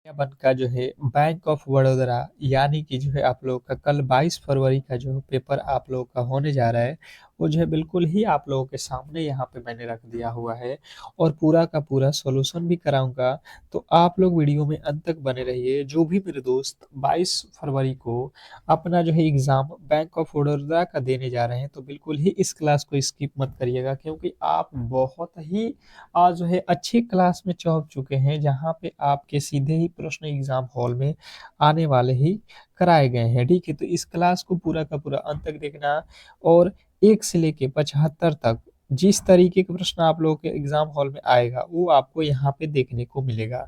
बन का जो है बैंक ऑफ बड़ौदा यानी कि जो है आप लोगों का कल 22 फरवरी का जो पेपर आप लोगों का होने जा रहा है, वो जो है बिल्कुल ही आप लोगों के सामने यहाँ पे मैंने रख दिया हुआ है और पूरा का पूरा सॉल्यूशन भी कराऊंगा। तो आप लोग वीडियो में अंत तक बने रहिए। जो भी मेरे दोस्त 22 फरवरी को अपना जो है एग्जाम बैंक ऑफ बड़ौदा का देने जा रहे हैं, तो बिल्कुल ही इस क्लास को स्किप मत करिएगा, क्योंकि आप बहुत ही आज जो है अच्छी क्लास में चौंक चुके हैं, जहाँ पे आपके सीधे ही प्रश्न एग्जाम हॉल में आने वाले ही कराए गए हैं। ठीक है, तो इस क्लास को पूरा का पूरा अंत तक देखना और 1 से लेके 75 तक जिस तरीके के प्रश्न आप लोगों के एग्जाम हॉल में आएगा, वो आपको यहाँ पे देखने को मिलेगा।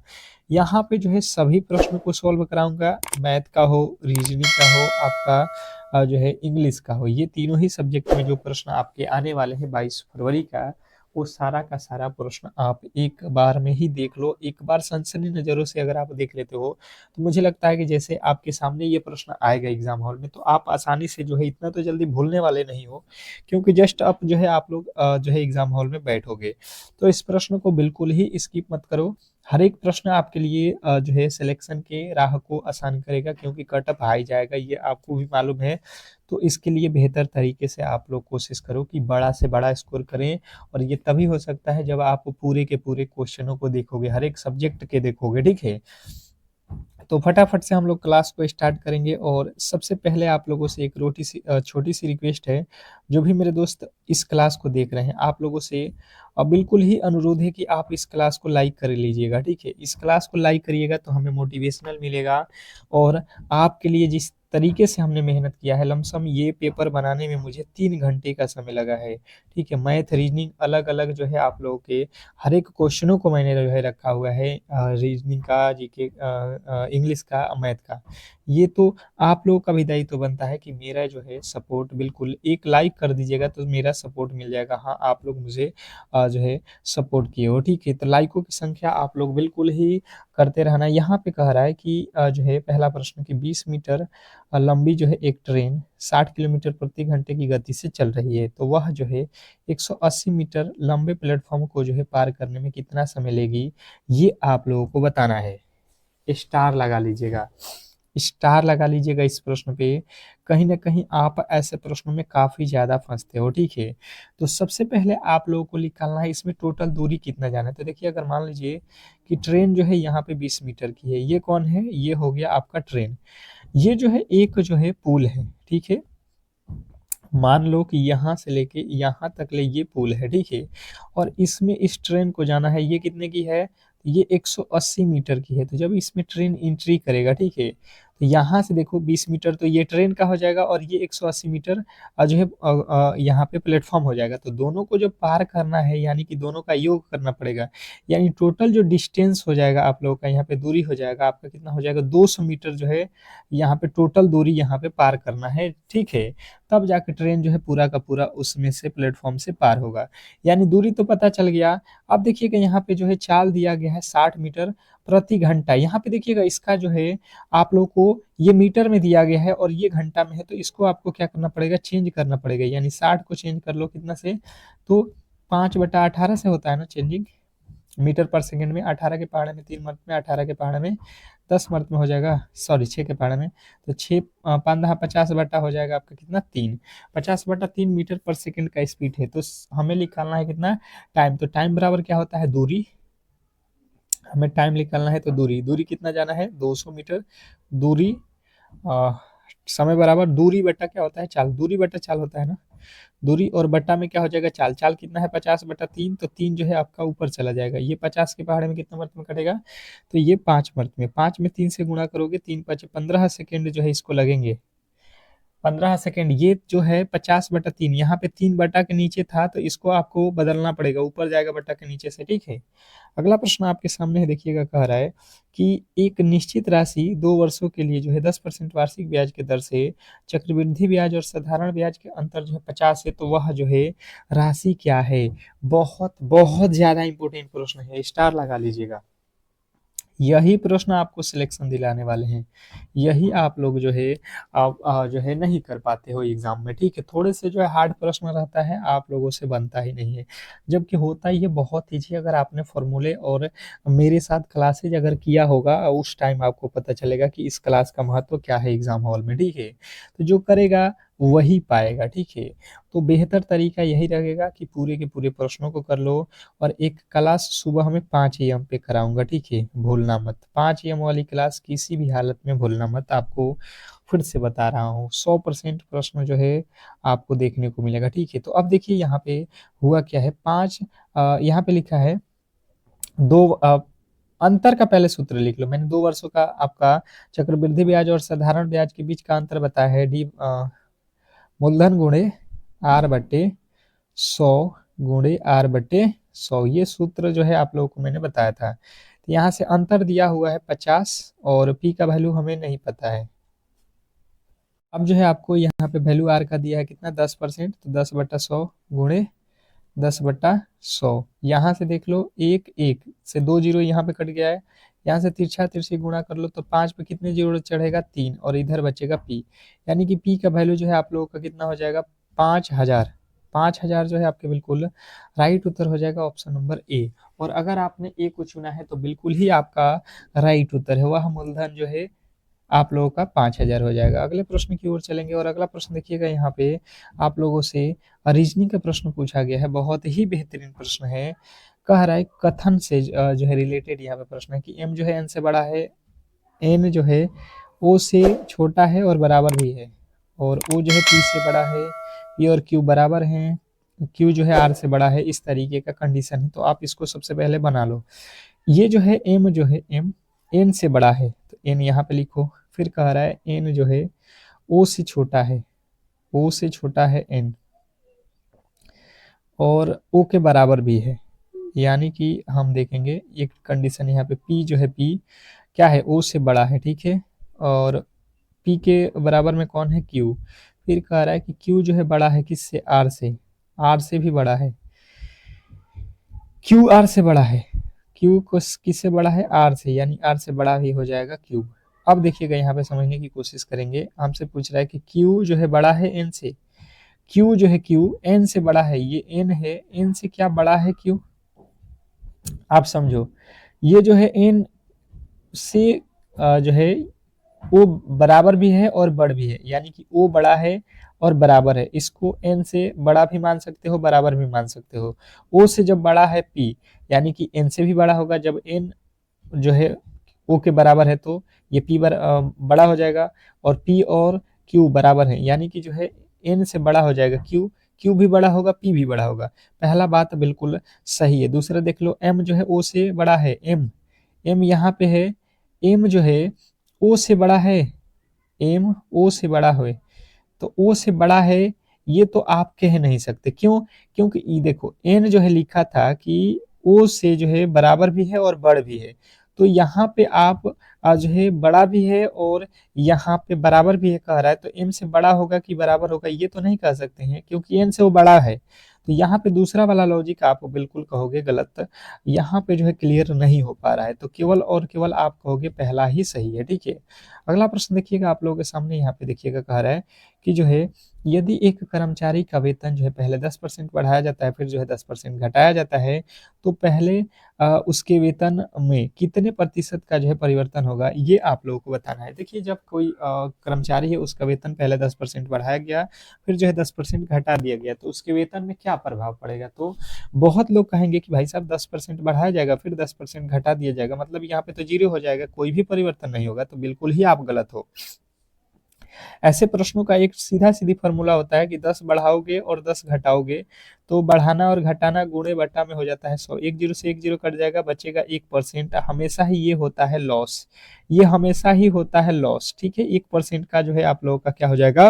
यहाँ पे जो है सभी प्रश्नों को सॉल्व कराऊंगा, मैथ का हो, रीजनिंग का हो, आपका जो है इंग्लिश का हो, ये तीनों ही सब्जेक्ट में जो प्रश्न आपके आने वाले हैं 22 फरवरी का, वो सारा का सारा प्रश्न आप एक बार में ही देख लो। एक बार सनसनी नज़रों से अगर आप देख लेते हो, तो मुझे लगता है कि जैसे आपके सामने ये प्रश्न आएगा एग्जाम हॉल में, तो आप आसानी से जो है इतना तो जल्दी भूलने वाले नहीं हो, क्योंकि जस्ट अब जो है आप लोग जो है एग्जाम हॉल में बैठोगे। तो इस प्रश्न को बिल्कुल ही स्किप मत करो। हर एक प्रश्न आपके लिए जो है सिलेक्शन के राह को आसान करेगा, क्योंकि कट ऑफ हाई जाएगा, ये आपको भी मालूम है। तो इसके लिए बेहतर तरीके से आप लोग कोशिश करो कि बड़ा से बड़ा स्कोर करें, और ये तभी हो सकता है जब आप पूरे के पूरे क्वेश्चनों को देखोगे, हर एक सब्जेक्ट के देखोगे। ठीक है, तो फटाफट से हम लोग क्लास को स्टार्ट करेंगे। और सबसे पहले आप लोगों से एक छोटी सी रिक्वेस्ट है। जो भी मेरे दोस्त इस क्लास को देख रहे हैं, आप लोगों से बिल्कुल ही अनुरोध है कि आप इस क्लास को लाइक कर लीजिएगा। ठीक है, इस क्लास को लाइक करिएगा तो हमें मोटिवेशनल मिलेगा। और आपके लिए जिस तरीके से हमने मेहनत किया है, लमसम ये पेपर बनाने में मुझे 3 घंटे का समय लगा है। ठीक है, मैथ रीजनिंग अलग अलग जो है आप लोगों के हर एक क्वेश्चनों को मैंने जो है रखा हुआ है, रीजनिंग का, जीके, इंग्लिश का, मैथ का। ये तो आप लोगों का भी दायित्व बनता है कि मेरा जो है सपोर्ट, बिल्कुल एक लाइक कर दीजिएगा तो मेरा सपोर्ट मिल जाएगा। हाँ, आप लोग मुझे जो है सपोर्ट किए हो। ठीक है, तो लाइकों की संख्या आप लोग बिल्कुल ही करते रहना। यहाँ पे कह रहा है कि जो है पहला प्रश्न कि 20 मीटर लंबी जो है एक ट्रेन 60 किलोमीटर प्रति घंटे की गति से चल रही है, तो वह जो है 180 मीटर लंबे प्लेटफॉर्म को जो है पार करने में कितना समय लेगी, ये आप लोगों को बताना है। स्टार लगा लीजिएगा, स्टार लगा लीजिएगा इस प्रश्न पे। कहीं ना कहीं आप ऐसे प्रश्नों में काफी ज्यादा फंसते हो। ठीक है, तो सबसे पहले आप लोगों को निकालना है इसमें टोटल दूरी कितना जाना है। तो देखिए, अगर मान लीजिए कि ट्रेन जो है यहाँ पे 20 मीटर की है, ये कौन है, ये हो गया आपका ट्रेन। ये जो है एक जो है पुल है। ठीक है, मान लो कि यहाँ से लेके यहाँ तक ले ये पुल है। ठीक है, और इसमें इस ट्रेन को जाना है, ये कितने की है, ये 180 मीटर की है। तो जब इसमें ट्रेन एंट्री करेगा, ठीक है, तो यहाँ से देखो 20 मीटर तो ये ट्रेन का हो जाएगा, और ये 180 मीटर जो है यहाँ पे प्लेटफॉर्म हो जाएगा। तो दोनों को जो पार करना है, यानी कि दोनों का योग करना पड़ेगा। यानी टोटल जो डिस्टेंस हो जाएगा आप लोगों का, यहाँ पे दूरी हो जाएगा आपका, कितना हो जाएगा, 200 मीटर जो है यहाँ पे टोटल दूरी यहाँ पे पार करना है। ठीक है, तब जाके ट्रेन जो है पूरा का पूरा उसमें से प्लेटफॉर्म से पार होगा। यानी दूरी तो पता चल गया। अब देखिएगा यहाँ पे जो है चाल दिया गया है 60 मीटर प्रति घंटा। यहाँ पे देखिएगा इसका जो है आप लोग को ये मीटर में दिया गया है और ये घंटा में है, तो इसको आपको क्या करना पड़ेगा, चेंज करना पड़ेगा। यानी 60 को चेंज कर लो कितना से, तो 5/18 से होता है ना चेंजिंग, मीटर पर सेकंड में। 18 के पहाड़े में 3 मर्त में, 18 के पहाड़े में 10 मर्त में हो जाएगा, सॉरी 6 के पहाड़े में। तो 6 5 50 बटा हो जाएगा आपका कितना, 3। 50/3 मीटर पर सेकंड का स्पीड है। तो हमें निकालना है कितना, टाइम। तो टाइम बराबर क्या होता है, दूरी। हमें टाइम निकालना है तो दूरी, दूरी कितना जाना है, 200 मीटर दूरी। अ, समय बराबर दूरी बटा क्या होता है, चाल। दूरी बटा चाल होता है ना, दूरी और बट्टा में क्या हो जाएगा, चाल। चाल कितना है, 50/3। तो 3 जो है आपका ऊपर चला जाएगा। ये 50 के पहाड़े में कितना मर्त में कटेगा, तो ये 5 मर्त में। 5 में 3 से गुणा करोगे, 3×5 = 15 सेकेंड जो है इसको लगेंगे, 15 सेकेंड। ये जो है 50/3, यहाँ पे 3 बटा के नीचे था, तो इसको आपको बदलना पड़ेगा, ऊपर जाएगा बटा के नीचे से। ठीक है, अगला प्रश्न आपके सामने है, देखिएगा, कह रहा है कि एक निश्चित राशि 2 वर्षों के लिए जो है 10% वार्षिक ब्याज की दर से, चक्रवृद्धि ब्याज और साधारण ब्याज के अंतर जो है 50 है, तो वह जो है राशि क्या है। बहुत बहुत ज्यादा इंपॉर्टेंट प्रश्न है, स्टार लगा लीजिएगा। यही प्रश्न आपको सिलेक्शन दिलाने वाले हैं। यही आप लोग जो है आप जो है नहीं कर पाते हो एग्ज़ाम में, ठीक है? थोड़े से जो है हार्ड प्रश्न रहता है, आप लोगों से बनता ही नहीं है। जबकि होता ये बहुत ईज़ी, अगर आपने फ़ॉर्मूले और मेरे साथ क्लासेज़ अगर किया होगा, उस टाइम आपको पता चलेगा कि इस क्लास का महत्व क्या है एग्ज़ाम हॉल में, ठीक है? तो जो करेगा वही पाएगा, ठीक है? तो बेहतर तरीका यही रहेगा कि पूरे के पूरे प्रश्नों को कर लो, और एक क्लास सुबह में 5 एएम पे कराऊँगा, ठीक है? भूलना मत। 5 एएम वाली क्लास किसी भी हालत में भूलना मत, आपको फिर से बता रहा हूँ। 100% प्रश्न जो है आपको देखने को मिलेगा, ठीक है? तो अब देखिए यहाँ पे हुआ क्या है, 5 यहाँ पे लिखा है 2 अंतर का पहले सूत्र लिख लो। मैंने 2 वर्षों का आपका चक्रवृद्धि ब्याज और साधारण ब्याज के बीच का अंतर बताया है, मूलधन गुणे आर बटे 100 गुणे आर बटे 100, ये सूत्र जो है आप लोगों को मैंने बताया था। तो यहाँ से अंतर दिया हुआ है 50, और पी का वैल्यू हमें नहीं पता है। अब जो है आपको यहाँ पे वैल्यू आर का दिया है कितना, 10%, तो 10/100 गुणे 10/100। यहाँ से देख लो, एक एक से 2 जीरो यहाँ पे कट गया है, यहाँ से तिरछा तिरछी गुणा कर लो तो 5 पे कितने जीरो चढ़ेगा, 3, और इधर बचेगा पी। यानी कि पी का वैल्यू जो है आप लोगों का कितना हो जाएगा, 5000। 5000 जो है आपके बिल्कुल राइट उत्तर हो जाएगा, ऑप्शन नंबर ए। और अगर आपने ए को चुना है तो बिल्कुल ही आपका राइट उत्तर है, वह मूलधन जो है आप लोगों का 5000 हो जाएगा। अगले प्रश्न की ओर चलेंगे, और अगला प्रश्न देखिएगा, यहाँ पे आप लोगों से रीजनिंग का प्रश्न पूछा गया है, बहुत ही बेहतरीन प्रश्न है। कह रहा है कथन से जो है रिलेटेड यहाँ पे प्रश्न है कि एम जो है एन से बड़ा है, एन जो है ओ से छोटा है और बराबर भी है, और ओ जो है पी से बड़ा है, पी और क्यू बराबर हैं, क्यू जो है आर से बड़ा है, इस तरीके का कंडीशन है। तो आप इसको सबसे पहले बना लो। ये जो है एम, जो है एम एन से बड़ा है, तो एन यहाँ पे लिखो। फिर कह रहा है एन जो है ओ से छोटा है, ओ से छोटा है एन, और ओ के बराबर भी है। यानी कि हम देखेंगे एक कंडीशन यहाँ पे, पी जो है पी क्या है, ओ से बड़ा है, ठीक है? और पी के बराबर में कौन है, क्यू। फिर कह रहा है कि क्यू जो है बड़ा है किससे, आर से, आर से भी बड़ा है, क्यू आर से बड़ा है, क्यू को किससे बड़ा है, आर से, यानी आर से बड़ा ही हो जाएगा क्यूब। अब देखिएगा यहाँ पे समझने की कोशिश करेंगे, हमसे पूछ रहा है कि क्यू जो है बड़ा है एन से, क्यू जो है क्यू एन से बड़ा है, ये एन है, एन से क्या बड़ा है क्यू, आप समझो। ये जो है एन से जो है ओ बराबर भी है और बड़ भी है, यानी कि ओ बड़ा है और बराबर है, इसको एन से बड़ा भी मान सकते हो, बराबर भी मान सकते हो। ओ से जब बड़ा है पी, यानी कि एन से भी बड़ा होगा, जब एन जो है ओ के बराबर है तो ये पी बड़ा हो जाएगा, और पी और क्यू बराबर है, यानी कि जो है एन से बड़ा हो जाएगा क्यू, क्यू भी बड़ा होगा, पी भी बड़ा होगा। पहला बात बिल्कुल सही है। दूसरा देख लो, एम जो है ओ से बड़ा है, एम, एम यहाँ पे है, एम जो है ओ से बड़ा है, एम ओ से बड़ा है, तो ओ से बड़ा है, ये तो आप कह नहीं सकते, क्यों? क्योंकि ये देखो एन जो है लिखा था कि ओ से जो है बराबर भी है और बड़ भी है, तो यहाँ पे आप जो है बड़ा भी है और यहाँ पे बराबर भी है कह रहा है, तो एम से बड़ा होगा कि बराबर होगा, ये तो नहीं कह सकते हैं, क्योंकि एन से वो बड़ा है। तो यहाँ पे दूसरा वाला लॉजिक आप बिल्कुल कहोगे गलत, यहाँ पे जो है क्लियर नहीं हो पा रहा है, तो केवल और केवल आप कहोगे पहला ही सही है, ठीक है? अगला प्रश्न देखिएगा आप लोगों के सामने, यहाँ पे देखिएगा कह रहा है कि जो है यदि एक कर्मचारी का वेतन जो है पहले 10% बढ़ाया जाता है, फिर जो है 10% घटाया जाता है, तो पहले उसके वेतन में कितने प्रतिशत का जो है परिवर्तन होगा, ये आप लोगों को बताना है। देखिए जब कोई कर्मचारी है, उसका वेतन पहले 10% बढ़ाया गया, फिर जो है 10% घटा दिया गया, तो उसके वेतन में क्या प्रभाव पड़ेगा? तो बहुत लोग कहेंगे कि भाई साहब 10% बढ़ाया जाएगा, फिर 10% घटा दिया जाएगा, मतलब यहाँ पे तो जीरो हो जाएगा, कोई भी परिवर्तन नहीं होगा, तो बिल्कुल ही आप गलत हो। ऐसे प्रश्नों का एक सीधा सीधी फॉर्मूला होता है कि 10 बढ़ाओगे और 10 घटाओगे, तो बढ़ाना और घटाना गुणे बटा में हो जाता है 100, एक जीरो से एक जीरो कट जाएगा, बचेगा 1%। हमेशा ही ये होता है लॉस, ये हमेशा ही होता है लॉस, ठीक है? 1% का जो है आप लोगों का क्या हो जाएगा,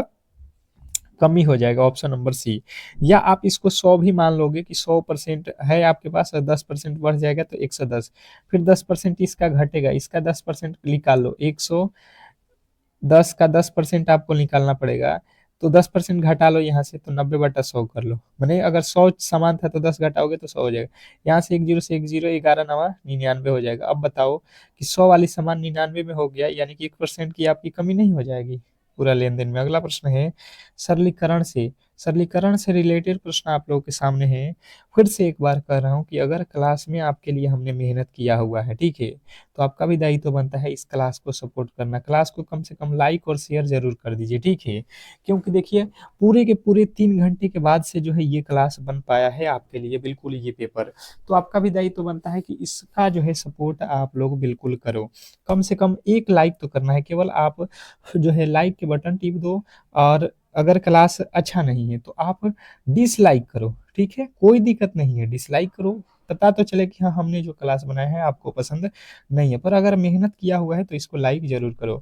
कमी हो जाएगा, ऑप्शन नंबर सी। या आप इसको 100 भी मान लोगे कि 100% है आपके पास, और 10% बढ़ जाएगा तो 110, फिर 10% इसका घटेगा, इसका 10% निकाल लो, 110 का 10% आपको निकालना पड़ेगा, तो 10% घटा लो यहाँ से, तो 90/100 कर लो। मैंने अगर 100 सामान था तो 10 घटाओगे तो 100 हो जाएगा। यहाँ से एक जीरो से एक जीरो, 11 नवा 99 हो जाएगा। अब बताओ कि 100 वाली सामान 99 में हो गया, यानी कि 1% की आपकी कमी नहीं हो जाएगी पूरा लेन देन में। अगला प्रश्न है सरलीकरण से, सरलीकरण से रिलेटेड प्रश्न आप लोगों के सामने है। फिर से एक बार कह रहा हूँ कि अगर क्लास में आपके लिए हमने मेहनत किया हुआ है, ठीक है, तो आपका भी दायित्व बनता है इस क्लास को सपोर्ट करना। क्लास को कम से कम लाइक और शेयर जरूर कर दीजिए, ठीक है, क्योंकि देखिए पूरे के पूरे 3 घंटे के बाद से जो है ये क्लास बन पाया है आपके लिए, बिल्कुल ये पेपर। तो आपका भी दायित्व बनता है कि इसका जो है सपोर्ट आप लोग बिल्कुल करो। कम से कम एक लाइक तो करना है, केवल आप जो है लाइक के बटन टिप दो, और अगर क्लास अच्छा नहीं है तो आप डिसलाइक करो, ठीक है, कोई दिक्कत नहीं है, डिसलाइक करो, पता तो चले कि हाँ हमने जो क्लास बनाया है आपको पसंद नहीं है। पर अगर मेहनत किया हुआ है तो इसको लाइक जरूर करो,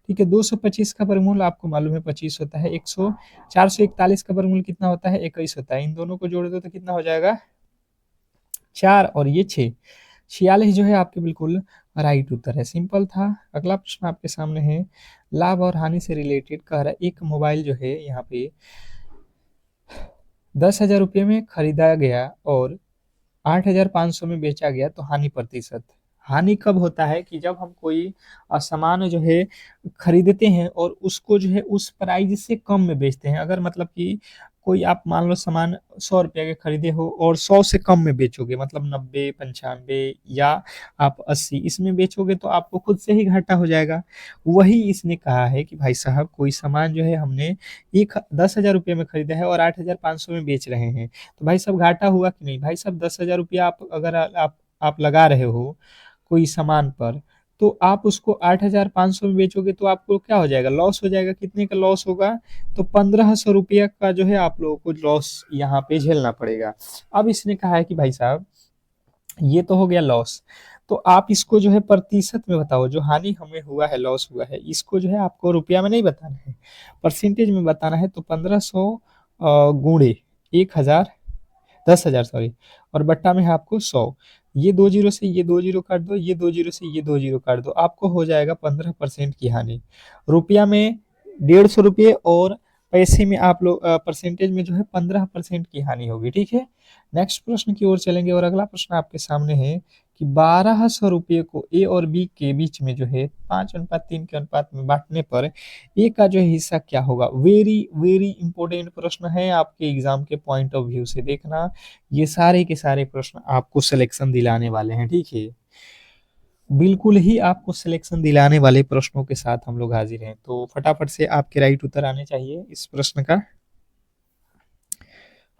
ठीक है। 225 का वर्गमूल आपको मालूम है 25 होता है। 441 का वर्गमूल कितना होता है? 21 होता है। इन दोनों को जोड़ दो तो कितना हो जाएगा? 4 और ये 6, 46 जो है आपके बिल्कुल राइट उत्तर है। सिंपल था। अगला प्रश्न आपके सामने है लाभ और हानि से रिलेटेड। कह रहा है एक मोबाइल जो है यहाँ पे 10,000 रुपये में खरीदा गया और 8,500 में बेचा गया, तो हानि प्रतिशत। हानि कब होता है कि जब हम कोई सामान जो है खरीदते हैं और उसको जो है उस प्राइस से कम में बेचते हैं। अगर मतलब कि कोई आप मान लो सामान 100 रुपया के खरीदे हो और 100 से कम में बेचोगे, मतलब 90, 95 या आप 80 इसमें बेचोगे, तो आपको खुद से ही घाटा हो जाएगा। वही इसने कहा है कि भाई साहब कोई सामान जो है हमने 10,000 रुपये में खरीदा है और 8,500 में बेच रहे हैं, तो भाई साहब घाटा हुआ कि नहीं? भाई साहब 10,000 रुपया आप अगर आप लगा रहे हो कोई सामान पर, तो आप उसको 8,500 में बेचोगे तो आपको क्या हो जाएगा? लॉस हो जाएगा। कितने का लॉस होगा? तो 1,500 रुपया का जो है आप लोगों को लॉस यहाँ पे झेलना पड़ेगा। अब इसने कहा है कि भाई साहब ये तो हो गया लॉस, तो आप इसको जो है प्रतिशत में बताओ। जो हानि हमें हुआ है, लॉस हुआ है, इसको जो है आपको रुपया में नहीं बताना है, परसेंटेज में बताना है। तो 1,500 गुणे 1,000, 10,000 सॉरी, और बट्टा में है आपको 100। ये 2 जीरो से ये 2 जीरो काट दो, ये 2 जीरो से ये 2 जीरो काट दो, आपको हो जाएगा 15% की हानि। रुपया में 150 रुपये और पैसे में आप लोग परसेंटेज में जो है 15% की हानि होगी, ठीक है। नेक्स्ट प्रश्न की ओर चलेंगे और अगला प्रश्न आपके सामने है कि 1,200 रुपये को ए और बी के बीच में जो है 5:3 के अनुपात में बांटने पर ए का जो है हिस्सा क्या होगा? वेरी वेरी इंपॉर्टेंट प्रश्न है आपके एग्जाम के पॉइंट ऑफ व्यू से। देखना ये सारे के सारे प्रश्न आपको सिलेक्शन दिलाने वाले हैं, ठीक है, बिल्कुल ही आपको सिलेक्शन दिलाने वाले प्रश्नों के साथ हम लोग हाजिर हैं। तो फटाफट से आपके राइट उत्तर आने चाहिए इस प्रश्न का,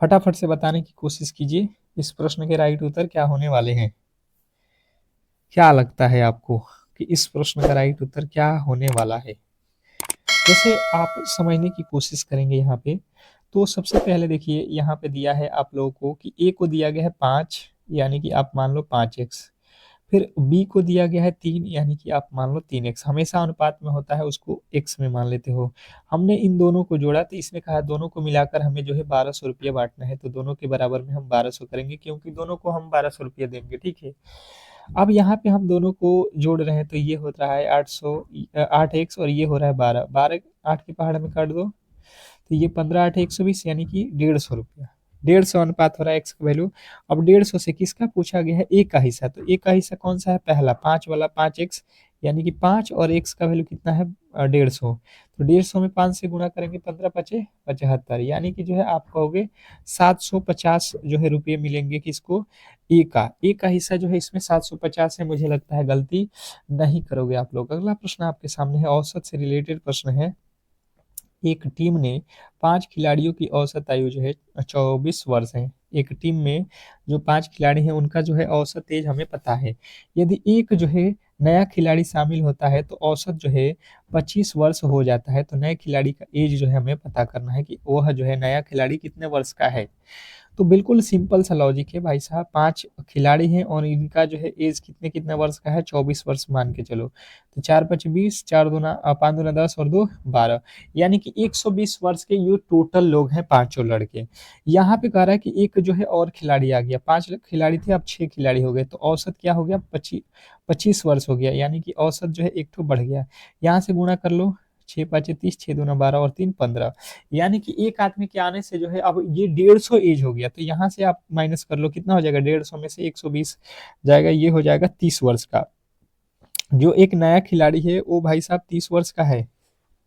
फटाफट से बताने की कोशिश कीजिए इस प्रश्न के राइट उत्तर क्या होने वाले हैं। क्या लगता है आपको कि इस प्रश्न का राइट उत्तर क्या होने वाला है? जैसे आप समझने की कोशिश करेंगे यहाँ पे, तो सबसे पहले देखिए यहाँ पे दिया है आप लोगों को कि ए को दिया गया है 5, यानी कि आप मान लो 5x। फिर बी को दिया गया है 3, यानी कि आप मान लो 3x। हमेशा अनुपात में होता है उसको x में मान लेते हो। हमने इन दोनों को जोड़ा तो इसने कहा दोनों को मिलाकर हमें जो है 1,200 रुपया बांटना है, तो दोनों के बराबर में हम 1,200 करेंगे, क्योंकि दोनों को हम 1,200 रुपया देंगे, ठीक है। अब यहाँ पे हम दोनों को जोड़ रहे हैं, तो ये हो रहा है 8x और ये हो रहा है 12, 12 8 के पहाड़ में काट दो, तो ये 15 8 120, यानी कि 150 रुपया। 150 अनुपात हो रहा है एक्स का वैल्यू। अब 150 से किसका पूछा गया है? ए का हिस्सा। तो ए का हिस्सा कौन सा है? पहला 5 वाला, 5x, यानी कि 5 और x का वैल्यू कितना है? 150। तो 150 में 5 से गुणा करेंगे, 15 पचे 75, यानी कि जो है आप कहोगे 750 जो है रुपये मिलेंगे किसको? ए का हिस्सा जो है इसमें 750 है। मुझे लगता है गलती नहीं करोगे आप लोग। अगला प्रश्न आपके सामने है, औसत से रिलेटेड प्रश्न है। एक टीम ने 5 खिलाड़ियों की औसत आयु जो है 24 वर्ष है। एक टीम में जो 5 खिलाड़ी हैं उनका जो है औसत एज हमें पता है। यदि एक जो है नया खिलाड़ी शामिल होता है तो औसत जो है 25 वर्ष हो जाता है। तो नए खिलाड़ी का एज जो है हमें पता करना है कि वह जो है नया खिलाड़ी कितने वर्ष का है। तो बिल्कुल सिंपल सा लॉजिक है भाई साहब, 5 खिलाड़ी हैं और इनका जो है एज कितने कितने वर्ष का है? 24 वर्ष मान के चलो। तो 4 5 20, 4 दूना 5 दूना 10 और 2 12, यानी कि 120 वर्ष के ये टोटल लोग हैं, पांचों लड़के। यहाँ पे कह रहा है कि एक जो है और खिलाड़ी आ गया, 5 खिलाड़ी थे अब 6 खिलाड़ी हो गए, तो औसत क्या हो गया? 25 वर्ष हो गया, यानी कि औसत जो है एक ठो बढ़ गया। यहाँ से गुणा कर लो, 6 पाँचे 30, 6 दूना 12 और 3 15। यानी कि एक आदमी के आने से जो है अब ये 150 एज हो गया, तो यहाँ से आप माइनस कर लो कितना हो जाएगा, 150 में से 120 जाएगा, ये हो जाएगा 30 वर्ष का। जो एक नया खिलाड़ी है वो भाई साहब 30 वर्ष का है।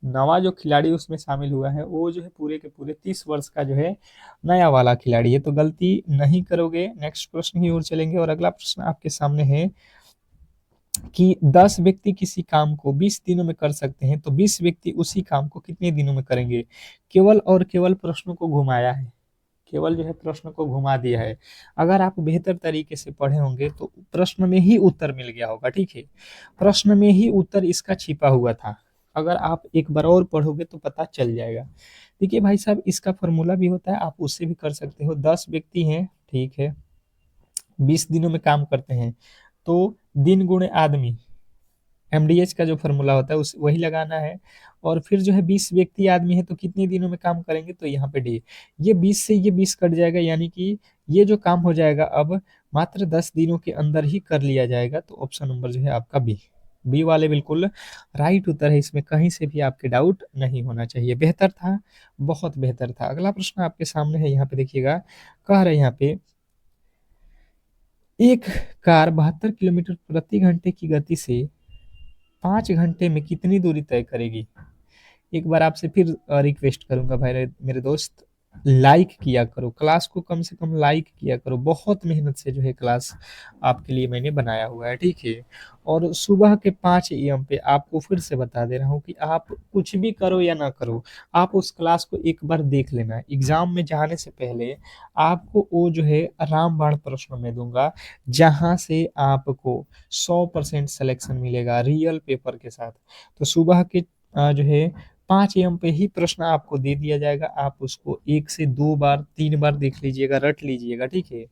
नवा जो खिलाड़ी उसमें शामिल हुआ है वो जो है पूरे के पूरे 30 वर्ष का जो है नया वाला खिलाड़ी है, तो गलती नहीं करोगे। नेक्स्ट प्रश्न की ओर चलेंगे और अगला प्रश्न आपके सामने है कि 10 व्यक्ति किसी काम को 20 दिनों में कर सकते हैं, तो 20 व्यक्ति उसी काम को कितने दिनों में करेंगे। केवल और केवल प्रश्नों को घुमाया है, केवल जो है प्रश्न को घुमा दिया है। अगर आप बेहतर तरीके से पढ़े होंगे तो प्रश्न में ही उत्तर मिल गया होगा, ठीक है, प्रश्न में ही उत्तर इसका छिपा हुआ था। अगर आप एक बार और पढ़ोगे तो पता चल जाएगा। देखिए भाई साहब, इसका फॉर्मूला भी होता है, आप उससे भी कर सकते हो। 10 व्यक्ति हैं, ठीक है, 20 दिनों में काम करते हैं, तो दिन गुणे आदमी, एमडीएच का जो फॉर्मूला होता है उस वही लगाना है। और फिर जो है 20 व्यक्ति आदमी है तो कितने दिनों में काम करेंगे, तो यहाँ पे डे, ये 20 से ये 20 कट जाएगा, यानी कि ये जो काम हो जाएगा अब मात्र 10 दिनों के अंदर ही कर लिया जाएगा। तो ऑप्शन नंबर जो है आपका बी, बी वाले बिल्कुल राइट उत्तर है, इसमें कहीं से भी आपके डाउट नहीं होना चाहिए। बेहतर था, बहुत बेहतर था। अगला प्रश्न आपके सामने है, यहाँ पे देखिएगा, कह रहे हैं यहाँ पे, एक कार 72 किलोमीटर प्रति घंटे की गति से 5 घंटे में कितनी दूरी तय करेगी। एक बार आपसे फिर रिक्वेस्ट करूंगा भाई मेरे दोस्त, लाइक किया करो क्लास को, कम से कम लाइक किया करो। बहुत मेहनत से जो है क्लास आपके लिए मैंने बनाया हुआ है, ठीक है। और सुबह के 5 AM पे आपको फिर से बता दे रहा हूँ कि आप कुछ भी करो या ना करो, आप उस क्लास को एक बार देख लेना। एग्जाम में जाने से पहले आपको वो जो है रामबाण प्रश्न में दूंगा, जहां से आपको 100% सिलेक्शन मिलेगा रियल पेपर के साथ। तो सुबह के जो है 5 AM पे ही प्रश्न आपको दे दिया जाएगा, आप उसको 1 से 2 बार 3 बार देख लीजिएगा, रट लीजिएगा, ठीक है।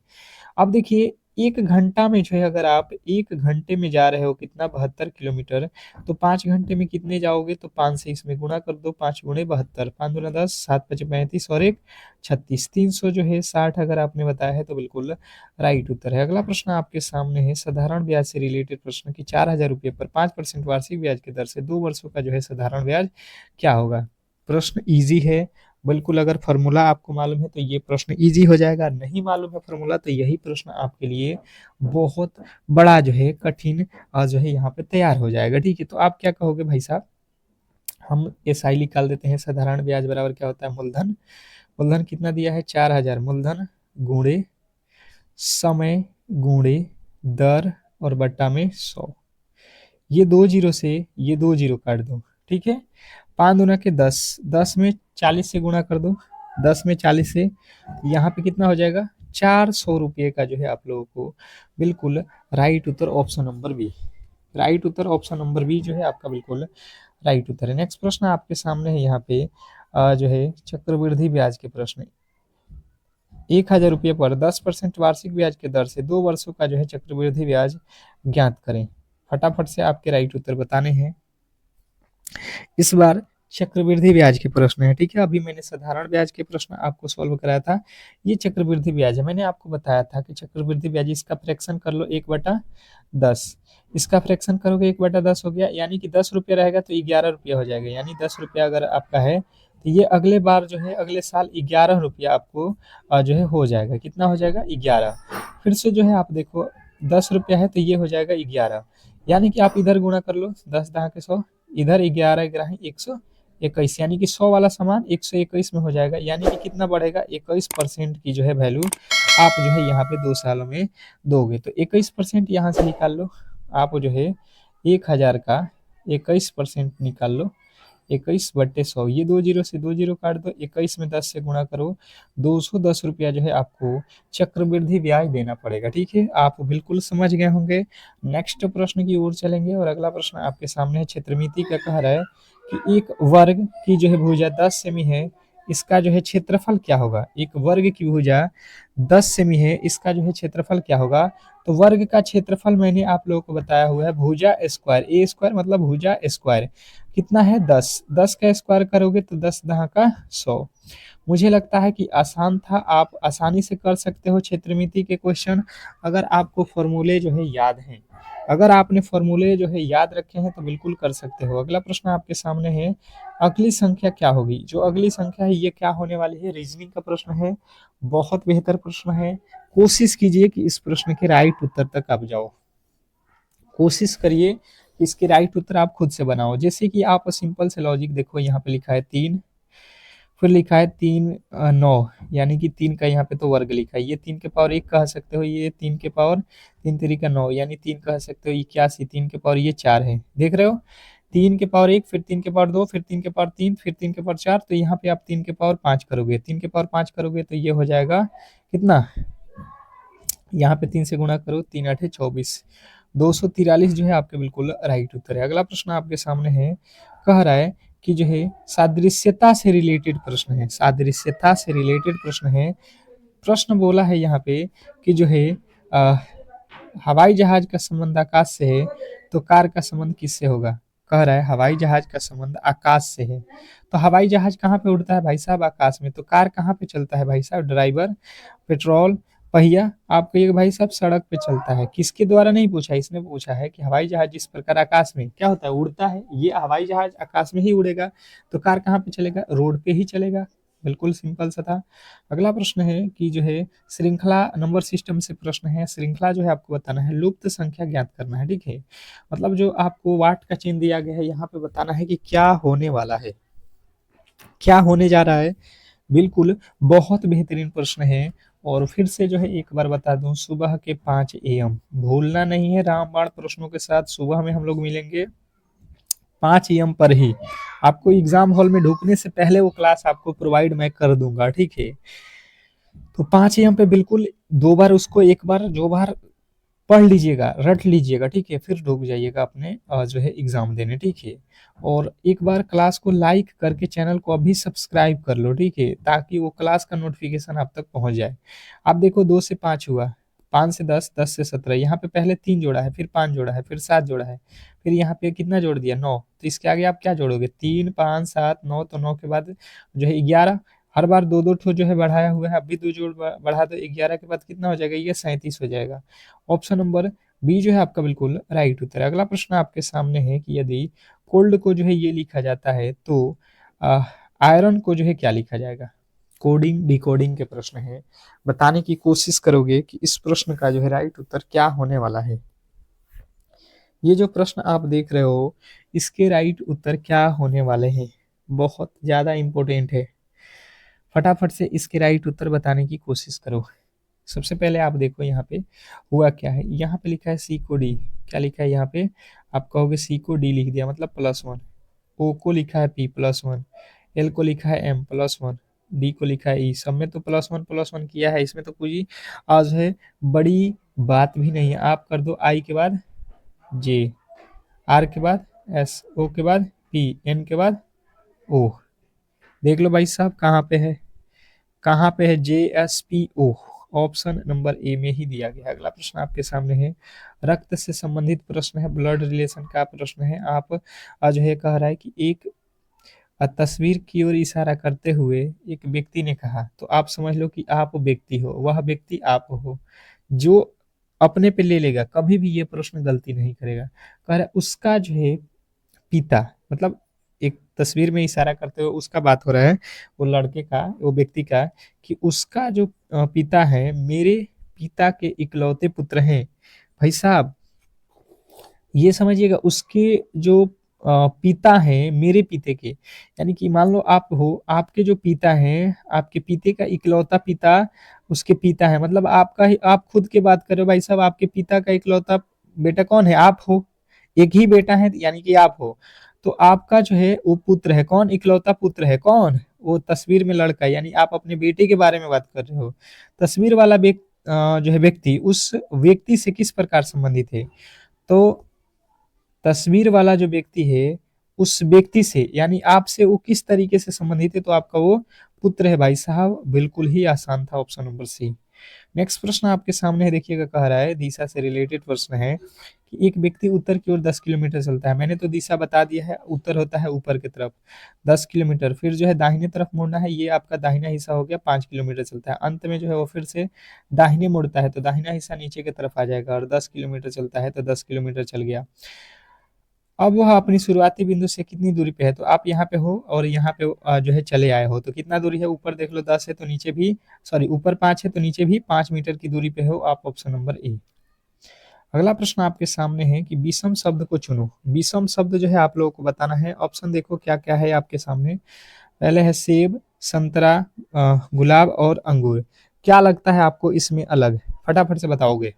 अब देखिए, 1 घंटा में जो है, अगर आप 1 घंटे में जा रहे हो कितना, 72 किलोमीटर, तो 5 घंटे में कितने जाओगे, तो 5 से इसमें गुणा कर दो, 5 गुणे 72, 5 दूना 10, 7 पचे 35 और 1 36, 300 जो है 60 अगर आपने बताया है तो बिल्कुल राइट उत्तर है। अगला प्रश्न आपके सामने है, साधारण ब्याज से रिलेटेड प्रश्न की, 4000 रुपये पर 5% वार्षिक ब्याज की दर से 2 वर्षों का जो है साधारण ब्याज क्या होगा। प्रश्न इजी है बिल्कुल, अगर फॉर्मूला आपको मालूम है तो ये प्रश्न इजी हो जाएगा, नहीं मालूम है फॉर्मूला तो यही प्रश्न आपके लिए बहुत बड़ा जो है कठिन जो है यहाँ पे तैयार हो जाएगा, ठीक है। तो आप क्या कहोगे भाई साहब, हम एसआई निकाल देते हैं। साधारण ब्याज बराबर क्या होता है, मूलधन, मूलधन कितना दिया है 4000, मूलधन गुणे समय गुणे दर और बट्टा में 100, ये 2 जीरो से ये 2 जीरो काट दो, ठीक है। 5 दूना के 10, 10 में 40 से गुणा कर दो, 10 में 40 से, यहाँ पे कितना हो जाएगा, 400 रुपये का जो है आप लोगों को बिल्कुल राइट उत्तर ऑप्शन नंबर बी, राइट उत्तर ऑप्शन नंबर बी जो है आपका बिल्कुल राइट उत्तर है। नेक्स्ट प्रश्न आपके सामने है, यहाँ पे जो है चक्रवृद्धि ब्याज के प्रश्न, 1000 रुपये पर 10% वार्षिक ब्याज के दर से 2 वर्षों का जो है चक्रवृद्धि ब्याज ज्ञात करें। फटाफट से आपके राइट उत्तर बताने हैं। इस बार चक्रवृद्धि ब्याज के प्रश्न है, ठीक है। अभी मैंने साधारण ब्याज के प्रश्न आपको सॉल्व कराया था, ये चक्रवृद्धि ब्याज है। मैंने आपको बताया था कि चक्रवृद्धि ब्याज, इसका फ्रैक्शन कर लो 1/10, इसका फ्रैक्शन करोगे 1/10 हो गया, यानी कि 10 रुपये रहेगा तो 11 रुपया हो जाएगा, यानी 10 रुपया अगर आपका है तो ये अगले बार जो है अगले साल 11 रुपया आपको जो है हो जाएगा, कितना हो जाएगा 11। फिर से जो है आप देखो 10 रुपया है तो ये हो जाएगा 11, यानी कि आप इधर गुणा कर लो, 10 दहा के 100, इधर 11 ग्राही 121, यानी कि 100 वाला सामान 121 में हो जाएगा, यानी कि कितना बढ़ेगा 21% की जो है वैल्यू आप जो है यहाँ पे 2 सालों में दोगे। तो 21% यहाँ से निकाल लो, आप जो है 1000 का 21% निकाल लो, 21/100, ये 2 जीरो से 2 जीरो काट दो, 21 में 10 से गुणा करो, 210 रुपया जो है आपको चक्रवृद्धि ब्याज देना पड़ेगा, ठीक है। आप बिल्कुल समझ गए होंगे। नेक्स्ट प्रश्न की ओर चलेंगे और अगला प्रश्न आपके सामने है, क्षेत्रमिति का कह रहा है कि एक वर्ग की जो है भुजा 10 सेमी है, इसका जो है क्षेत्रफल क्या होगा। एक वर्ग की भुजा 10 सेमी है, इसका जो है क्षेत्रफल क्या होगा। तो वर्ग का क्षेत्रफल मैंने आप लोगों को बताया हुआ है, भुजा स्क्वायर, ए स्क्वायर मतलब भुजा स्क्वायर कितना है 10, 10 का स्क्वायर करोगे तो 10 दहा का 100, मुझे लगता है कि आसान था, आप आसानी से कर सकते हो क्षेत्रमिति के क्वेश्चन, अगर आपको फ़ॉर्मूले जो है याद हैं। अगर आपने फ़ॉर्मूले जो है याद रखे हैं तो बिल्कुल कर सकते हो। अगला प्रश्न आपके सामने है, अगली संख्या क्या होगी? जो अगली संख्या है ये क्या होने वाली है? रीज़निंग का प्रश्न है, बहुत बेहतर प्रश्न है। कोशिश कीजिए कि इस प्रश्न के राइट उत्तर तक आप जाओ। कोशिश करिए कि इसके राइट उत्तर आप खुद से बनाओ। जैसे कि आप सिंपल से लॉजिक देखो, यहाँ पे लिखा है 3, फिर लिखा है 3 9, यानी कि 3 का यहाँ पे तो वर्ग लिखा है। ये 3 के पावर 1 कह सकते हो, ये 3 के पावर 3 तिरी का 9, यानी 3 कह सकते हो 81, 3 के पावर ये 4 है। देख रहे हो? 3 के पावर 1, फिर 3 के पावर 2, फिर 3 के पावर 3, फिर 3 के पावर 4, तो यहाँ पे आप 3 के पावर 5 करोगे। 3 के पावर 5 करोगे तो ये हो जाएगा कितना? यहाँ पे 3 से गुणा करो, 3 8 24, 243 जो है आपके बिल्कुल राइट उत्तर है। अगला प्रश्न आपके सामने है, कह रहा है कि जो है सादृश्यता से रिलेटेड प्रश्न है, सादृश्यता से रिलेटेड प्रश्न है। प्रश्न बोला है यहाँ पे कि जो है अ, हवाई जहाज का संबंध आकाश से है, तो कार का संबंध किससे होगा? कह रहा है हवाई जहाज का संबंध आकाश से है, तो हवाई जहाज कहाँ पे उड़ता है भाई साहब? आकाश में। तो कार कहाँ पे चलता है भाई साहब? ड्राइवर, पेट्रोल, पहिया। आप कहिए भाई साहब सड़क पे चलता है। किसके द्वारा नहीं पूछा, इसने पूछा है कि हवाई जहाज जिस प्रकार आकाश में क्या होता है, उड़ता है, ये हवाई जहाज आकाश में ही उड़ेगा, तो कार कहाँ पे चलेगा? रोड पे ही चलेगा। बिल्कुल सिंपल सा था। अगला प्रश्न है कि जो है श्रृंखला नंबर सिस्टम से प्रश्न है। श्रृंखला जो है आपको बताना है, लुप्त संख्या ज्ञात करना है, ठीक है? मतलब जो आपको वाट का चिन्ह दिया गया है, यहाँ पे बताना है कि क्या होने वाला है, क्या होने जा रहा है। बिल्कुल बहुत बेहतरीन प्रश्न है। और फिर से जो है एक बार बता दूं, सुबह के 5 AM भूलना नहीं है। रामबाण प्रश्नों के साथ सुबह में हम लोग मिलेंगे 5 AM पर ही। आपको एग्जाम हॉल में ढुकने से पहले वो क्लास आपको प्रोवाइड मैं कर दूंगा, ठीक है? तो 5 AM पे बिल्कुल 2 बार उसको, एक बार जो बार पढ़ लीजिएगा, रट लीजिएगा, ठीक है? फिर रुक जाइएगा अपने जो है एग्जाम देने, ठीक है? और एक बार क्लास को लाइक करके चैनल को अभी सब्सक्राइब कर लो, ठीक है? ताकि वो क्लास का नोटिफिकेशन आप तक पहुंच जाए। आप देखो 2 से 5 हुआ, 5 से 10, 10 से 17, यहाँ पे पहले 3 जोड़ा है, फिर 5 जोड़ा है, फिर 7 जोड़ा है, फिर यहाँ पे कितना जोड़ दिया? 9। तो इसके आगे आप क्या जोड़ोगे? 3 5 7 9, तो 9 के बाद जो है 11। हर बार दो दो ठो जो है बढ़ाया हुआ है, अब भी दो जोड़ बढ़ा दो, 11 के बाद कितना हो जाएगा? ये 37 हो जाएगा। ऑप्शन नंबर बी जो है आपका बिल्कुल राइट उत्तर है। अगला प्रश्न आपके सामने है कि यदि कोल्ड को जो है ये लिखा जाता है, तो आयरन को जो है क्या लिखा जाएगा? कोडिंग डिकोडिंग के प्रश्न है, बताने की कोशिश करोगे कि इस प्रश्न का जो है राइट उत्तर क्या होने वाला है। ये जो प्रश्न आप देख रहे हो, इसके राइट उत्तर क्या होने वाले हैं, बहुत ज्यादा इंपॉर्टेंट है। फटाफट से इसके राइट उत्तर बताने की कोशिश करो। सबसे पहले आप देखो यहाँ पे हुआ क्या है। यहाँ पे लिखा है सी को डी, क्या लिखा है यहाँ पे? आप कहोगे सी को डी लिख दिया मतलब +1, ओ को लिखा है P +1, एल को लिखा है M +1, डी को लिखा है ई। सब में तो +1 किया है, इसमें तो कोई आज है बड़ी बात भी नहीं है। आप कर दो आई के बाद जे, आर के बाद एस, ओ के बाद पी, एन के बाद ओ। देख लो भाई साहब कहाँ पे है, कहाँ पे है? JSPO, ऑप्शन नंबर ए में ही दिया गया है। अगला प्रश्न आपके सामने है, रक्त से संबंधित प्रश्न है, ब्लड रिलेशन का प्रश्न है। आप जो है कह रहा है कि एक तस्वीर की ओर इशारा करते हुए एक व्यक्ति ने कहा, तो आप समझ लो कि आप व्यक्ति हो, वह व्यक्ति आप हो, जो अपने पे ले लेगा, कभी भी ये प्रश्न गलती नहीं करेगा। कह रहा है उसका जो है पिता, मतलब एक तस्वीर में इशारा करते हुए उसका बात हो रहा है, वो लड़के का, वो व्यक्ति का, कि उसका जो पिता है मेरे पिता के इकलौते पुत्र हैं। भाई साहब ये समझिएगा, उसके जो पिता हैं मेरे पिते के, यानी कि मान लो आप हो, आपके जो पिता हैं, आपके पिते का इकलौता पिता उसके पिता है, मतलब आपका ही, आप खुद के बात कर रहे हो भाई साहब, आपके पिता का इकलौता बेटा कौन है? आप हो। एक ही बेटा है यानी कि आप हो। तो आपका जो है वो पुत्र है, कौन? इकलौता पुत्र है, कौन? वो तस्वीर में लड़का, यानी आप अपने बेटे के बारे में बात कर रहे हो। तस्वीर वाला जो है व्यक्ति उस व्यक्ति से किस प्रकार संबंधित है? तो तस्वीर वाला जो व्यक्ति है उस व्यक्ति से, यानी आपसे वो किस तरीके से संबंधित है? तो आपका वो पुत्र है भाई साहब। बिल्कुल ही आसान था, ऑप्शन नंबर सी। नेक्स्ट प्रश्न आपके सामने है, देखिएगा कह रहा है, दिशा से रिलेटेड प्रश्न है कि एक व्यक्ति उत्तर की ओर 10 किलोमीटर चलता है। मैंने तो दिशा बता दिया है, उत्तर होता है ऊपर की तरफ 10 किलोमीटर, फिर जो है दाहिने तरफ मुड़ना है, ये आपका दाहिना हिस्सा हो गया, 5 किलोमीटर चलता है, अंत में जो है वो फिर से दाहिने मुड़ता है तो दाहिना हिस्सा नीचे की तरफ आ जाएगा, और 10 किलोमीटर चलता है तो 10 किलोमीटर चल गया। अब वह अपनी शुरुआती बिंदु से कितनी दूरी पे है, तो आप यहाँ पे हो और यहाँ पे जो है चले आए हो, तो कितना दूरी है, ऊपर देख लो 10 है तो नीचे भी, सॉरी ऊपर 5 है तो नीचे भी 5 मीटर की दूरी पे हो आप, ऑप्शन नंबर ए। अगला प्रश्न आपके सामने है कि विषम शब्द को चुनो। विषम शब्द जो है आप लोगों को बताना है, ऑप्शन देखो क्या क्या है आपके सामने। पहले है सेब, संतरा, गुलाब और अंगूर। क्या लगता है आपको इसमें अलग, फटाफट से बताओगे,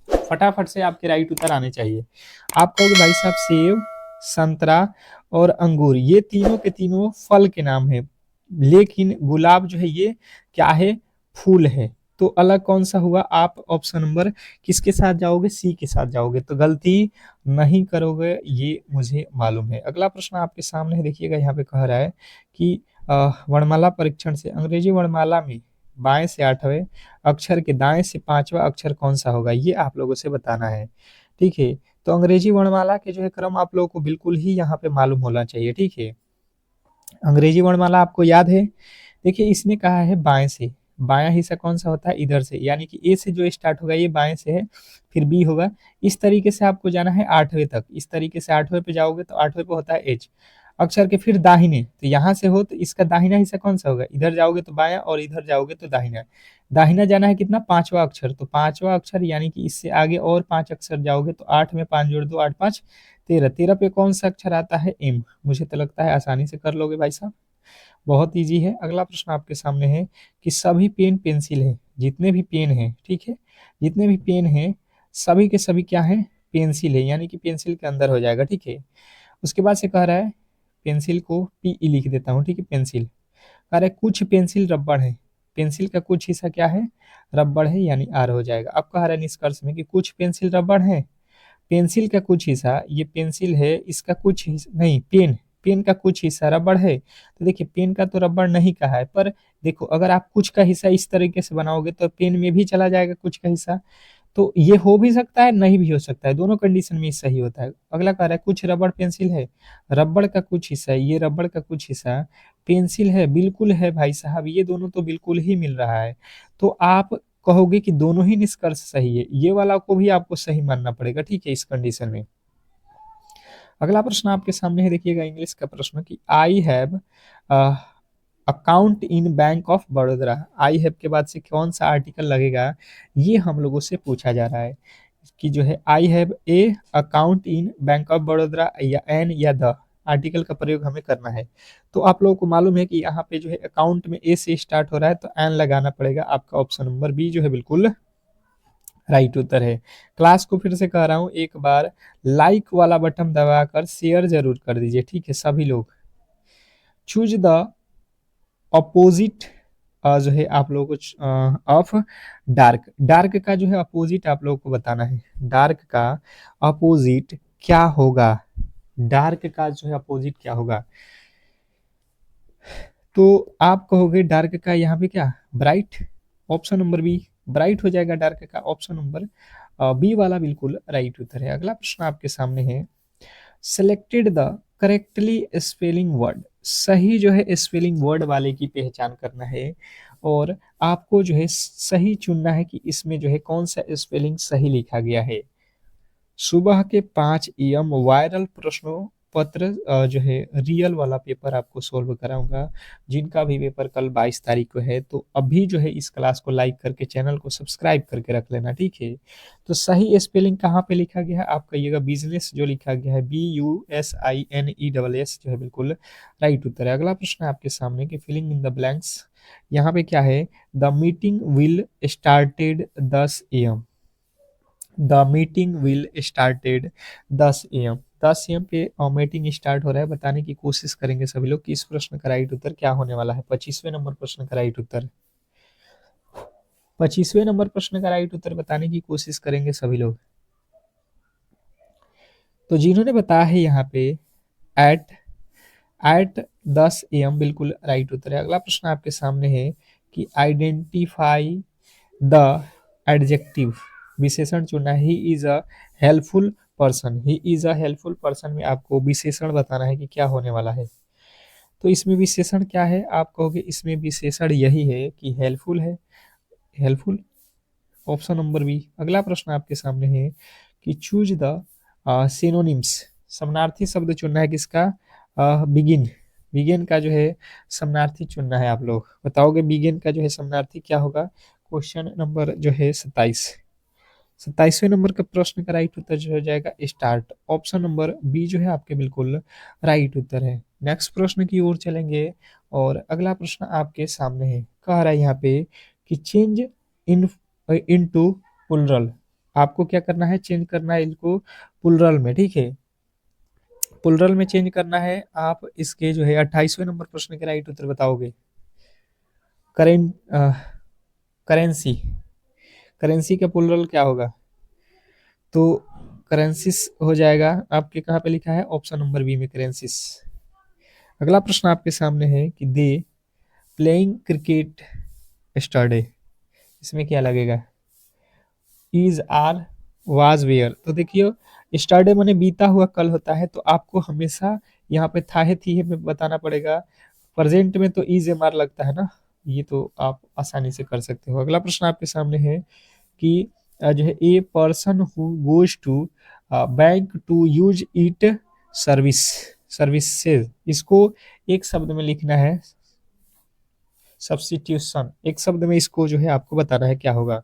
फटाफट से आपके राइट उत्तर आने चाहिए। आप कहोगे भाई साहब सेब, संतरा और अंगूर ये तीनों के तीनों फल के नाम है, लेकिन गुलाब जो है ये क्या है, फूल है। तो अलग कौन सा हुआ, आप ऑप्शन नंबर किसके साथ जाओगे, सी के साथ जाओगे, तो गलती नहीं करोगे, ये मुझे मालूम है। अगला प्रश्न आपके सामने है, देखिएगा यहाँ पे कह रहा है कि वर्णमाला परीक्षण से अंग्रेजी वर्णमाला में बाएं से 8वें अक्षर के दाएं से 5वां अक्षर कौन सा होगा, ये आप लोगों से बताना है। ठीक है, तो अंग्रेजी वर्णमाला के जो है क्रम आप लोगों को बिल्कुल ही यहाँ पे मालूम होना चाहिए। ठीक है, अंग्रेजी वर्णमाला आपको याद है, देखिए इसने कहा है बाएं से, बायां हिस्सा कौन सा होता है, इधर से, यानी कि ए से जो स्टार्ट होगा ये बाएं से है, फिर बी होगा, इस तरीके से आपको जाना है 8वें तक, इस तरीके से 8वें पे जाओगे तो 8वें पे होता है एच अक्षर के, फिर दाहिने, तो यहाँ से हो तो इसका दाहिना हिस्सा कौन सा होगा, इधर जाओगे तो बायां और इधर जाओगे तो दाहिना, दाहिना जाना है कितना, 5वां अक्षर, तो 5वां अक्षर यानी कि इससे आगे और 5 अक्षर जाओगे तो 8 में 5 जोड़ दो, 8 5 13, 13 पे कौन सा अक्षर आता है, एम। मुझे तो लगता है आसानी से कर लोगे भाई साहब, बहुत इजी है। अगला प्रश्न आपके सामने है कि सभी पेन पेंसिल है, जितने भी पेन है, ठीक है, जितने भी पेन है सभी के सभी क्या है, पेंसिल है, यानी कि पेंसिल के अंदर हो जाएगा। ठीक है, उसके बाद से कह रहा है, पेंसिल को पी ई लिख देता हूँ, ठीक है, पेंसिल, कह रहा है कुछ पेंसिल रबड़ है, पेंसिल का कुछ हिस्सा क्या है, रबड़ है, यानी आर हो जाएगा। अब कह रहा है निष्कर्ष में कि कुछ पेंसिल रबड़ है, पेंसिल का कुछ हिस्सा, ये पेंसिल है, इसका कुछ हिस्सा नहीं, पेन, पेन का कुछ हिस्सा रबड़ है, तो देखिए पेन का तो रबड़ नहीं कहा है, पर देखो अगर आप कुछ का हिस्सा इस तरीके से बनाओगे तो पेन में भी चला जाएगा कुछ का हिस्सा, तो ये हो भी सकता है नहीं भी हो सकता है, दोनों कंडीशन में सही होता है। अगला कह रहा है कुछ रबड़ पेंसिल है, रबड़ का कुछ हिस्सा है, ये रबड़ का कुछ हिस्सा पेंसिल है, बिल्कुल है भाई साहब, ये दोनों तो बिल्कुल ही मिल रहा है, तो आप कहोगे कि दोनों ही निष्कर्ष सही है, ये वाला को भी आपको सही मानना पड़ेगा। ठीक है, इस कंडीशन में। अगला प्रश्न आपके सामने है, देखिएगा इंग्लिश का प्रश्न कि I have account in bank of Vadodara. I have के बाद से कौन सा आर्टिकल लगेगा, ये हम लोगों से पूछा जा रहा है कि जो है I have a account in bank of Vadodara, या एन या द आर्टिकल का प्रयोग हमें करना है। तो आप लोगों को मालूम है कि यहाँ पे जो है अकाउंट में ए से स्टार्ट हो रहा है तो एन लगाना पड़ेगा, आपका ऑप्शन नंबर बी जो है बिल्कुल राइट उत्तर है। क्लास को फिर से कह रहा हूँ, एक बार लाइक वाला बटन दबाकर शेयर जरूर कर दीजिए। ठीक है सभी लोग, चूज द अपोजिट जो है आप लोगों को ऑफ डार्क, डार्क का जो है अपोजिट आप लोगों को बताना है, डार्क का अपोजिट क्या होगा, डार्क का जो है अपोजिट क्या होगा, तो आप कहोगे डार्क का यहाँ पे क्या, bright, option number B bright हो जाएगा, डार्क का ऑप्शन नंबर बी वाला बिल्कुल राइट उत्तर है। अगला प्रश्न आपके सामने है, selected the correctly spelling word, सही जो है स्पेलिंग वर्ड वाले की पहचान करना है, और आपको जो है सही चुनना है कि इसमें जो है कौन सा स्पेलिंग सही लिखा गया है। सुबह के 5 AM वायरल प्रश्नों पत्र जो है रियल वाला पेपर आपको सोल्व कराऊंगा, जिनका भी पेपर कल 22 तारीख को है, तो अभी जो है इस क्लास को लाइक करके चैनल को सब्सक्राइब करके रख लेना। ठीक है, तो सही स्पेलिंग कहाँ पे लिखा गया है, आप कहिएगा बिजनेस जो लिखा गया है BUSINESS जो है बिल्कुल राइट उत्तर है। अगला प्रश्न है आपके सामने कि फिलिंग इन द ब्लैंक्स, यहाँ पे क्या है, the meeting will started 10 AM, the meeting will started 10 AM, 10 AM पे मीटिंग स्टार्ट हो रहा है, बताने की कोशिश करेंगे सभी लोग कि इस प्रश्न का राइट उत्तर क्या होने वाला है। 25वें नंबर प्रश्न का राइट उत्तर, 25वें नंबर प्रश्न का राइट उत्तर बताने की कोशिश करेंगे सभी लोग। तो जिन्होंने बताया है यहाँ पे एट एट 10 AM बिल्कुल राइट उत्तर है। अगला प्रश्न आपके सामने है कि आइडेंटिफाई द एडजेक्टिव, विशेषण चुनना है। He is a helpful person, he is a helpful person में आपको विशेषण बताना है कि क्या होने वाला है। तो इसमें विशेषण क्या है, आप कहोगे इसमें विशेषण यही है कि हेल्पफुल है, हेल्पफुल, ऑप्शन नंबर बी। अगला प्रश्न आपके सामने है कि चूज द सिनोनिम्स, समानार्थी शब्द चुनना है किसका, बिगिन, बिगिन का जो है समानार्थी चुनना है। आप लोग बताओगे बिगिन का जो है समानार्थी क्या होगा। क्वेश्चन नंबर जो है 27, 27वें नंबर का प्रश्न का राइट उत्तर जो हो जाएगा स्टार्ट, ऑप्शन नंबर बी जो है आपके बिल्कुल राइट उत्तर है। नेक्स्ट प्रश्न की ओर चलेंगे और अगला प्रश्न आपके सामने है, कह रहा है यहाँ पे कि चेंज इन इनटू प्लुरल, आपको क्या करना है, चेंज करना है इनको प्लुरल में, ठीक है, प्लुरल में चेंज करना है। आप इसके जो है 28वें नंबर प्रश्न के राइट उत्तर बताओगे। करेंट, करेंसी, करेंसी का प्लुरल क्या होगा, तो करेंसिस हो जाएगा। आपके कहाँ पे लिखा है, ऑप्शन नंबर बी में करेंसिस। अगला प्रश्न आपके सामने है कि दे प्लेइंग क्रिकेट स्टरडे, इसमें क्या लगेगा, इज आर वाज वेयर। तो देखिए स्टरडे माने बीता हुआ कल होता है, तो आपको हमेशा यहाँ पे था है थी है में बताना पड़ेगा। प्रेजेंट में तो इज एम आर लगता है ना, ये तो आप आसानी से कर सकते हो। अगला प्रश्न आपके सामने है कि जो है a person who goes to bank to use it service, services, इसको एक शब्द में लिखना है, सब्स्टिट्यूशन, एक शब्द में इसको जो है आपको बताना है क्या होगा।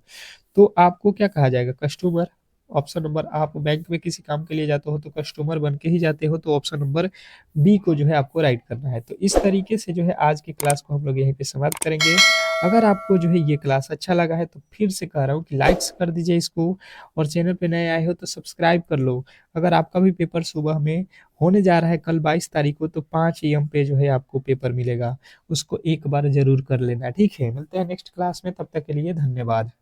तो आपको क्या कहा जाएगा, कस्टमर, ऑप्शन नंबर, आप बैंक में किसी काम के लिए जाते हो तो कस्टमर बन के ही जाते हो, तो ऑप्शन नंबर बी को जो है आपको राइट करना है। तो इस तरीके से जो है आज की क्लास को हम लोग यहीं पे समाप्त करेंगे। अगर आपको जो है ये क्लास अच्छा लगा है तो फिर से कह रहा हूँ कि लाइक्स कर दीजिए इसको, और चैनल पे नए आए हो तो सब्सक्राइब कर लो। अगर आपका भी पेपर सुबह में होने जा रहा है कल 22 तारीख को, तो 5 AM पे जो है आपको पेपर मिलेगा, उसको एक बार जरूर कर लेना, ठीक है। मिलते हैं नेक्स्ट क्लास में, तब तक के लिए धन्यवाद।